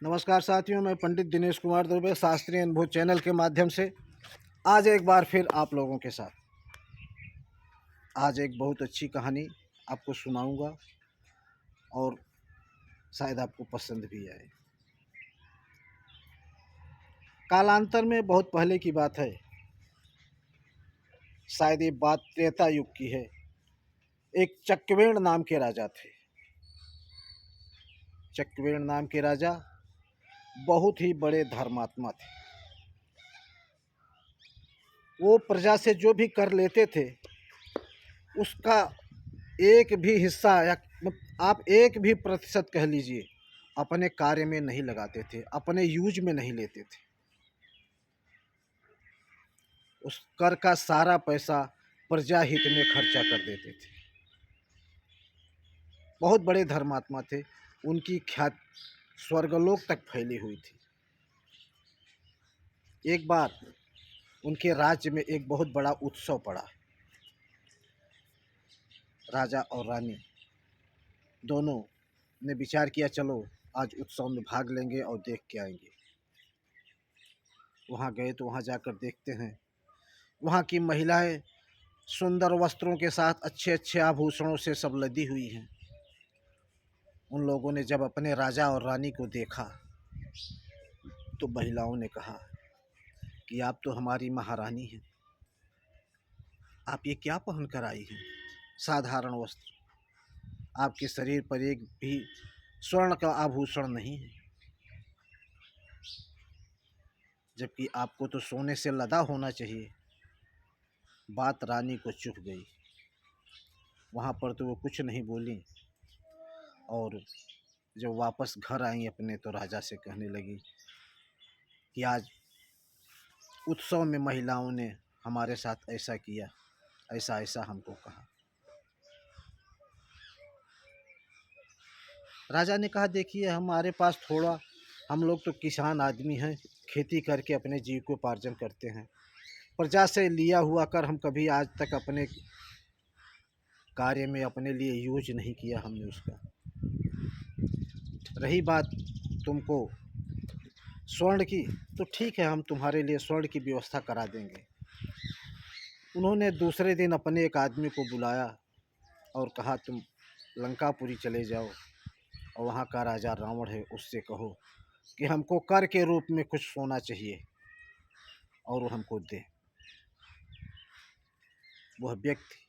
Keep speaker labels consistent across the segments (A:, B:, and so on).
A: नमस्कार साथियों, मैं पंडित दिनेश कुमार दुबे शास्त्रीय अनुभव चैनल के माध्यम से आज एक बार फिर आप लोगों के साथ आज एक बहुत अच्छी कहानी आपको सुनाऊंगा और शायद आपको पसंद भी आए। कालांतर में बहुत पहले की बात है, शायद ये बात त्रेता युग की है। एक चक्रवेण नाम के राजा थे। चक्रवेण नाम के राजा बहुत ही बड़े धर्मात्मा थे। वो प्रजा से जो भी कर लेते थे उसका एक भी हिस्सा या आप एक भी प्रतिशत कह लीजिए अपने कार्य में नहीं लगाते थे, अपने यूज में नहीं लेते थे। उस कर का सारा पैसा प्रजा हित में खर्चा कर देते थे। बहुत बड़े धर्मात्मा थे। उनकी ख्याति स्वर्गलोक तक फैली हुई थी। एक बार उनके राज्य में एक बहुत बड़ा उत्सव पड़ा। राजा और रानी दोनों ने विचार किया, चलो आज उत्सव में भाग लेंगे और देख के आएंगे। वहाँ गए तो वहाँ जाकर देखते हैं वहाँ की महिलाएं सुंदर वस्त्रों के साथ अच्छे अच्छे आभूषणों से सब लदी हुई हैं। उन लोगों ने जब अपने राजा और रानी को देखा तो महिलाओं ने कहा कि आप तो हमारी महारानी हैं, आप ये क्या पहन कर आई हैं? साधारण वस्त्र, आपके शरीर पर एक भी स्वर्ण का आभूषण नहीं है, जबकि आपको तो सोने से लदा होना चाहिए। बात रानी को चुभ गई। वहाँ पर तो वो कुछ नहीं बोली और जब वापस घर आई अपने तो राजा से कहने लगी कि आज उत्सव में महिलाओं ने हमारे साथ ऐसा किया, ऐसा ऐसा हमको कहा। राजा ने कहा, देखिए हमारे पास थोड़ा, हम लोग तो किसान आदमी हैं, खेती करके अपने जीविकोपार्जन करते हैं। प्रजा से लिया हुआ कर हम कभी आज तक अपने कार्य में अपने लिए यूज नहीं किया हमने उसका। रही बात तुमको स्वर्ण की, तो ठीक है, हम तुम्हारे लिए स्वर्ण की व्यवस्था करा देंगे। उन्होंने दूसरे दिन अपने एक आदमी को बुलाया और कहा, तुम लंकापुरी चले जाओ और वहाँ का राजा रावण है उससे कहो कि हमको कर के रूप में कुछ सोना चाहिए और वो हमको दे। वह व्यक्ति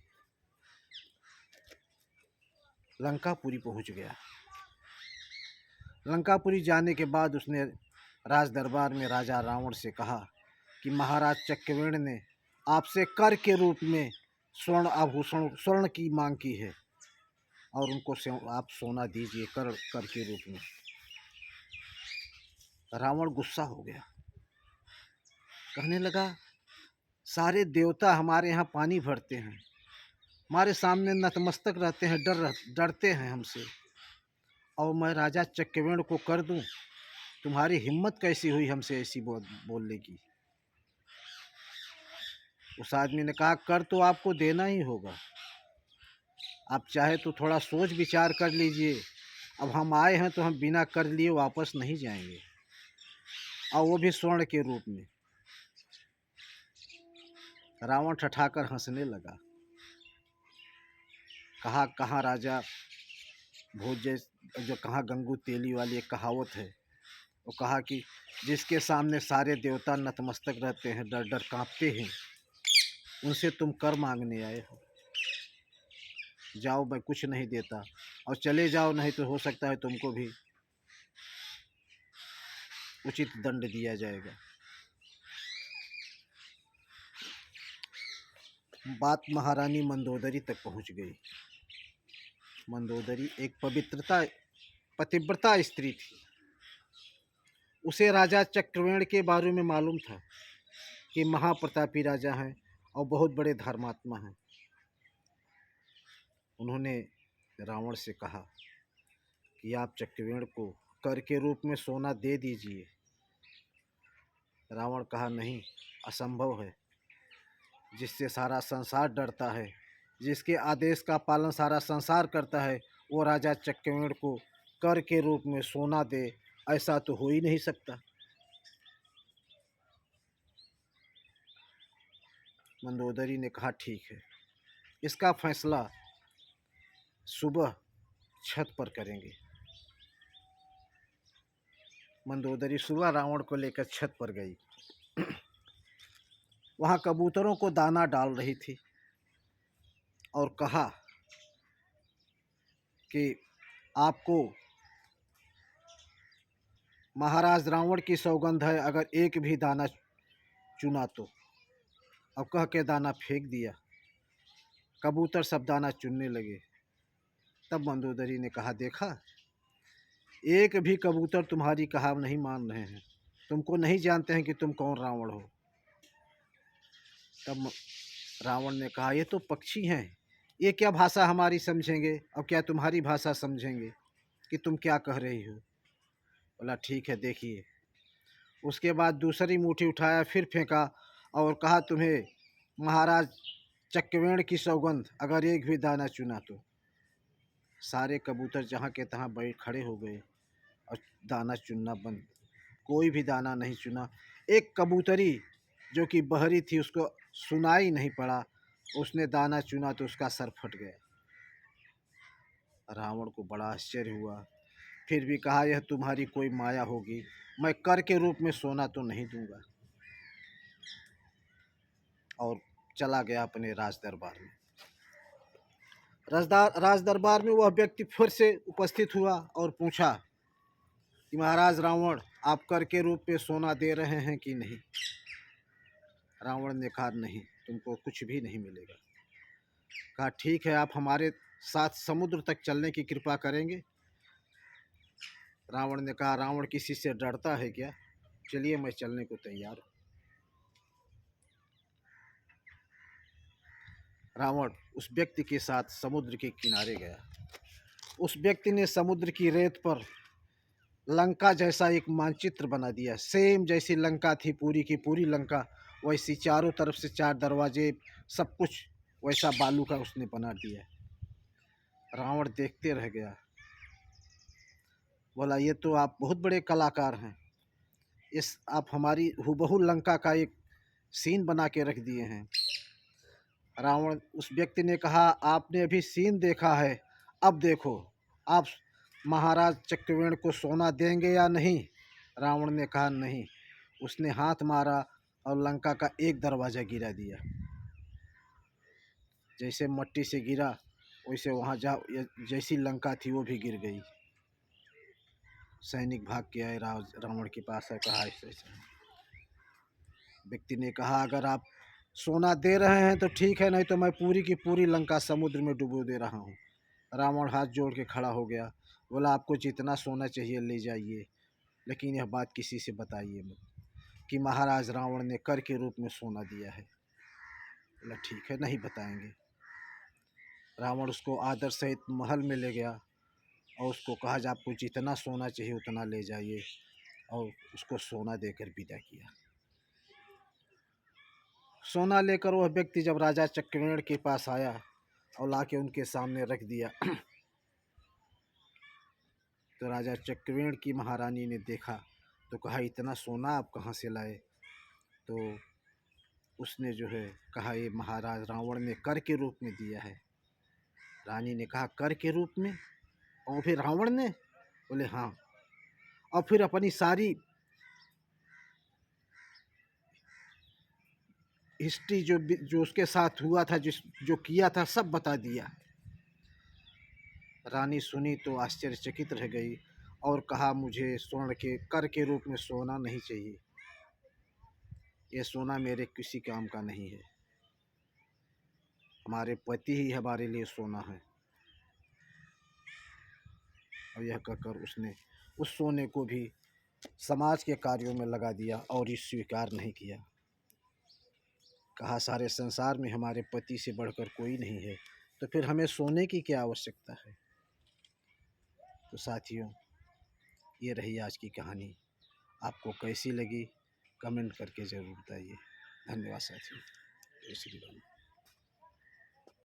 A: लंकापुरी पहुँच गया। लंकापुरी जाने के बाद उसने राज दरबार में राजा रावण से कहा कि महाराज चक्रवेण ने आपसे कर के रूप में स्वर्ण आभूषण, स्वर्ण की मांग की है और उनको आप सोना दीजिए कर के रूप में। रावण गुस्सा हो गया, कहने लगा, सारे देवता हमारे यहाँ पानी भरते हैं, हमारे सामने नतमस्तक रहते हैं, डरते हैं हमसे, और मैं राजा चक्रवेण को कर दूं? तुम्हारी हिम्मत कैसी हुई हमसे ऐसी बोलने की? उस आदमी ने कहा, कर तो आपको देना ही होगा, आप चाहे तो थोड़ा सोच विचार कर लीजिए। अब हम आए हैं तो हम बिना कर लिए वापस नहीं जाएंगे, और वो भी स्वर्ण के रूप में। रावण ठठाकर हंसने लगा, कहा, कहाँ राजा भोज, जो कहाँ गंगू तेली वाली एक कहावत है, वो कहा कि जिसके सामने सारे देवता नतमस्तक रहते हैं, डर डर कांपते हैं, उनसे तुम कर मांगने आए हो। जाओ, मैं कुछ नहीं देता और चले जाओ, नहीं तो हो सकता है तुमको भी उचित दंड दिया जाएगा। बात महारानी मंदोदरी तक पहुंच गई। मंदोदरी एक पतिव्रता स्त्री थी। उसे राजा चक्रवेण के बारे में मालूम था कि महाप्रतापी राजा हैं और बहुत बड़े धर्मात्मा हैं। उन्होंने रावण से कहा कि आप चक्रवेण को कर के रूप में सोना दे दीजिए। रावण कहा, नहीं, असंभव है। जिससे सारा संसार डरता है, जिसके आदेश का पालन सारा संसार करता है, वो राजा चक्रवेण को कर के रूप में सोना दे ऐसा तो हो ही नहीं सकता। मंदोदरी ने कहा ठीक है, इसका फैसला सुबह छत पर करेंगे। मंदोदरी सुबह रावण को लेकर छत पर गई। वहां कबूतरों को दाना डाल रही थी और कहा कि आपको महाराज रावण की सौगंध है, अगर एक भी दाना चुना तो। अब कह के दाना फेंक दिया। कबूतर सब दाना चुनने लगे। तब मंदोदरी ने कहा, देखा, एक भी कबूतर तुम्हारी कहा नहीं मान रहे हैं, तुमको नहीं जानते हैं कि तुम कौन रावण हो। तब रावण ने कहा, ये तो पक्षी हैं, ये क्या भाषा हमारी समझेंगे और क्या तुम्हारी भाषा समझेंगे कि तुम क्या कह रही हो। बोला ठीक है, देखिए। उसके बाद दूसरी मुट्ठी उठाया, फिर फेंका और कहा, तुम्हें महाराज चक्रवेण की सौगंध, अगर एक भी दाना चुना तो। सारे कबूतर जहाँ के तहाँ बैठ खड़े हो गए और दाना चुनना बंद। कोई भी दाना नहीं चुना। एक कबूतरी जो कि बहरी थी, उसको सुनाई नहीं पड़ा, उसने दाना चुना तो उसका सर फट गया। रावण को बड़ा आश्चर्य हुआ। फिर भी कहा, यह तुम्हारी कोई माया होगी, मैं कर के रूप में सोना तो नहीं दूंगा। और चला गया अपने राज दरबार में। राज दरबार में वह व्यक्ति फिर से उपस्थित हुआ और पूछा कि महाराज रावण, आप कर के रूप में सोना दे रहे हैं कि नहीं। रावण ने कहा, नहीं, तुमको कुछ भी नहीं मिलेगा। कहा ठीक है, आप हमारे साथ समुद्र तक चलने की कृपा करेंगे। रावण ने कहा, रावण किसी से डरता है क्या, चलिए मैं चलने को तैयार हूँ। रावण उस व्यक्ति के साथ समुद्र के किनारे गया। उस व्यक्ति ने समुद्र की रेत पर लंका जैसा एक मानचित्र बना दिया। सेम जैसी लंका थी, पूरी की पूरी लंका वैसी, चारों तरफ से 4 दरवाजे, सब कुछ वैसा बालू का उसने बना दिया। रावण देखते रह गया। बोला, ये तो आप बहुत बड़े कलाकार हैं, इस आप हमारी हुबहू लंका का एक सीन बना के रख दिए हैं। रावण उस व्यक्ति ने कहा, आपने अभी सीन देखा है, अब देखो आप महाराज चक्रवेण को सोना देंगे या नहीं। रावण ने कहा नहीं। उसने हाथ मारा और लंका का एक दरवाज़ा गिरा दिया। जैसे मट्टी से गिरा वैसे वहाँ जैसी लंका थी वो भी गिर गई। सैनिक भाग के आए रावण के पास है, कहा ऐसे ऐसे। व्यक्ति ने कहा, अगर आप सोना दे रहे हैं तो ठीक है, नहीं तो मैं पूरी की पूरी लंका समुद्र में डुबो दे रहा हूँ। रावण हाथ जोड़ के खड़ा हो गया। बोला, आपको जितना सोना चाहिए ले जाइए, लेकिन यह बात किसी से बताइए मत कि महाराज रावण ने कर के रूप में सोना दिया है। बोला ठीक है, नहीं बताएंगे। रावण उसको आदर सहित महल में ले गया और उसको कहा, जब आपको जितना सोना चाहिए उतना ले जाइए, और उसको सोना देकर विदा किया। सोना लेकर वह व्यक्ति जब राजा चक्रवेण के पास आया और लाके उनके सामने रख दिया, तो राजा चक्रवेण की महारानी ने देखा तो कहा, इतना सोना आप कहाँ से लाए। तो उसने जो है कहा, ये महाराज रावण ने कर के रूप में दिया है। रानी ने कहा, कर के रूप में, और फिर रावण ने। बोले हाँ। और फिर अपनी सारी हिस्ट्री जो उसके साथ हुआ था, जो किया था, सब बता दिया। रानी सुनी तो आश्चर्यचकित रह गई और कहा, मुझे स्वर्ण के कर के रूप में सोना नहीं चाहिए, ये सोना मेरे किसी काम का नहीं है, हमारे पति ही हमारे लिए सोना है। और यह कहकर उसने उस सोने को भी समाज के कार्यों में लगा दिया और इस स्वीकार नहीं किया। कहा, सारे संसार में हमारे पति से बढ़कर कोई नहीं है, तो फिर हमें सोने की क्या आवश्यकता है। तो साथियों, ये रही आज की कहानी। आपको कैसी लगी कमेंट करके ज़रूर बताइए। धन्यवाद साथियों। जय श्री राम।